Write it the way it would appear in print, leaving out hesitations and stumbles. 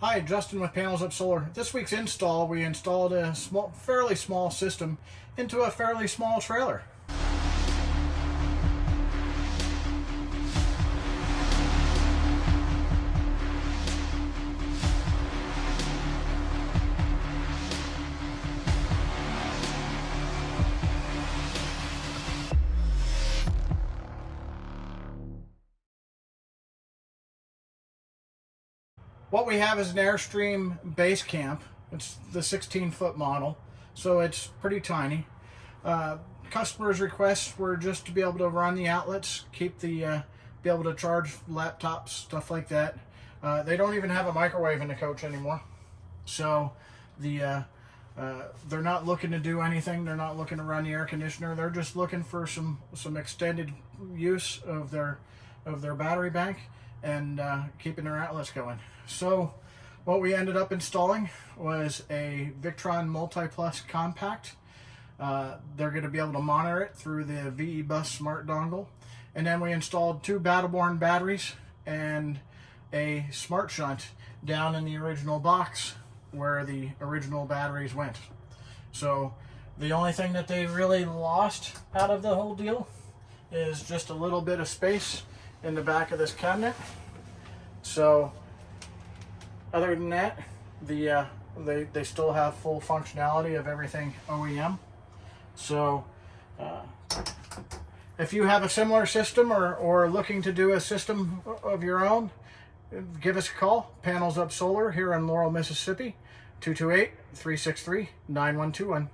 Hi, Justin with Panels Up Solar. This week's install, we installed a fairly small system into a fairly small trailer. What we have is an Airstream Basecamp. It's the 16-foot model, so it's pretty tiny. Customers' requests were just to be able to run the outlets, keep the be able to charge laptops, stuff like that. They don't even have a microwave in the coach anymore, so they're not looking to do anything. They're not looking to run the air conditioner. They're just looking for some extended use of their battery bank and keeping their outlets going. So what we ended up installing was a Victron Multi-Plus Compact. They're going to be able to monitor it through the VE Bus Smart Dongle. And then we installed two Battleborn batteries and a Smart Shunt down in the original box where the original batteries went. So the only thing that they really lost out of the whole deal is just a little bit of space in the back of this cabinet. So other than that, they still have full functionality of everything OEM. So if you have a similar system or looking to do a system of your own, give us a call. Panels Up Solar here in Laurel, Mississippi, 228-363-9121.